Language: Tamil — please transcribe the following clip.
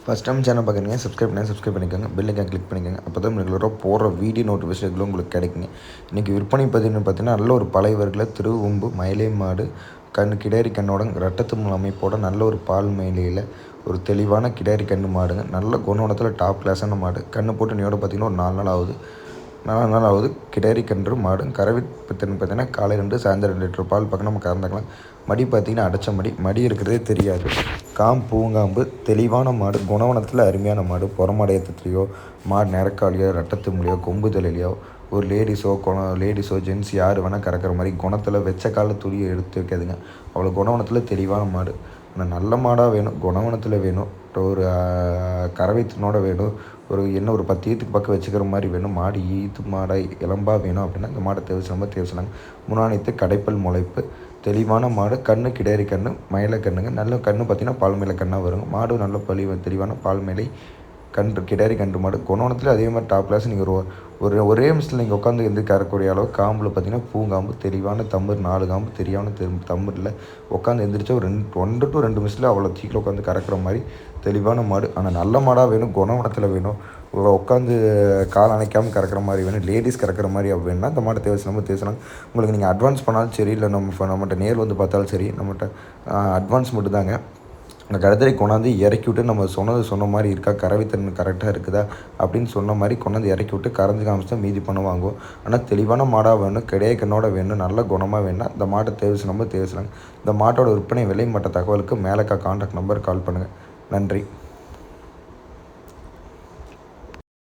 ஃபஸ்ட் டைம் சேனல் பார்க்குறீங்க சப்ஸ்கிரைப் பண்ணிக்கோங்க, பெல் ஐக்கான் கிளிக் பண்ணிக்கோங்க. அப்போ தான் ரெகுலராக போகிற வீடியோ நோட்டிஃபிகேஷன் உங்களுக்கு கிடைக்குங்க. இன்றைக்கி விற்பனை பார்த்தீங்கன்னா நல்ல ஒரு பழைய வர்க்கில் திருவொம்பு மயிலை மாடு கிடாரி கண்ணோட ரெட்டத்தும்மல் அமைப்போட நல்ல ஒரு பால் மேலையில் ஒரு தெளிவான கிடாரி கன்று மாடுங்க. நல்ல குணவனத்தில் டாப் கிளாஸான மாடு. கன்று போட்டு நீயோட பார்த்திங்கன்னா ஒரு 4 நாள் ஆகுது. 4 நாள் ஆகுது. கிடாரி கன்று மாடு. கறவை பார்த்தீங்கன்னா காலை 2 சாயந்தரம் 2 லிட்டர் பால் பக்கம் நம்ம கறந்துக்கலாம். மடி பார்த்திங்கன்னா அடைச்ச மடி இருக்கிறதே தெரியாது. பூங்காம்பு தெளிவான மாடு. குணவனத்தில் அருமையான மாடு. புறமாடு ஏற்றத்துலையோ மாடு நிறக்காலியோ ரெட்டத்தும்லையோ கொம்பு தலையிலையோ ஒரு லேடிஸோ ஜென்ஸ் யார் வேணால் கறக்கிற மாதிரி குணத்தில் வெச்ச கால துணியை எடுத்து வைக்காதுங்க. அவ்வளோ குணவனத்தில் தெளிவான மாடு. ஆனால் நல்ல மாடாக வேணும், குணவனத்தில் வேணும், ஒரு கறவைத்தினோட வேணும், ஒரு 10 ஈத்துக்கு பக்கம் வச்சுக்கிற மாதிரி வேணும். மாடு ஈத்து மாடாக இளம்பாக வேணும் அப்படின்னா இந்த மாடை தேவைச்சாங்க. முன்னாணித்து கடைப்பல் முளைப்பு தெளிவான மாடு. கண்ணு கிடாரி கண்ணு மயிலை கண்ணுங்க. நல்ல கண்ணு பார்த்திங்கன்னா பால் மேலே கண்ணாக வருங்க. மாடு நல்ல தெளிவான பால் மேலை கிடாரி கன்று மாடு. குணவனத்தில் அதே மாதிரி டாப் கிளாஸ். நீங்கள் ஒரே நிமிஷத்தில் நீங்கள் உட்காந்து எந்த கறக்கூடிய அளவு காம்பில் பார்த்திங்கன்னா பூங்காம்பு தெளிவான தம்பர் 4 காம்பு தெரியாமல் தம்பரில் உட்காந்து எந்திரிச்சா ஒரு 1 to 2 நிமிஷத்தில் அவ்வளோ சீக்கிரம் உட்காந்து கறக்கிற மாதிரி தெளிவான மாடு. ஆனால் நல்ல மாடாக வேணும், குணவனத்தில் வேணும், உட்காந்து கால் அணைக்காமல் கறக்கிற மாதிரி வேணும், லேடிஸ் கறக்கிற மாதிரி வேணும்னா இந்த மாட்டை தேவைச்சாங்க. உங்களுக்கு நீங்கள் அட்வான்ஸ் பண்ணாலும் சரி, இல்லை நம்மகிட்ட நேரில் வந்து பார்த்தாலும் சரி, நம்மகிட்ட அட்வான்ஸ் மட்டும் தாங்க. அந்த கருத்தரை கொண்டாந்து இறக்கி விட்டு நம்ம சொன்ன மாதிரி இருக்கா, கறவைத்தன்மை கரெக்டாக இருக்குதா அப்படின்னு சொன்ன மாதிரி கொண்டாந்து இறக்கி விட்டு கறந்து காமிச்சு மீதி பண்ண வாங்குவோம். ஆனால் தெளிவான மாடாக வேணும், கிடையாது கண்ணோட வேணும், நல்ல குணமாக வேணும்னா இந்த மாட்டை தேவைச்சாங்க. இந்த மாட்டோட விற்பனை விலை மற்ற தகவலுக்கு மேலே கான்டாக்ட் நம்பர் கால் பண்ணுங்கள். நன்றி.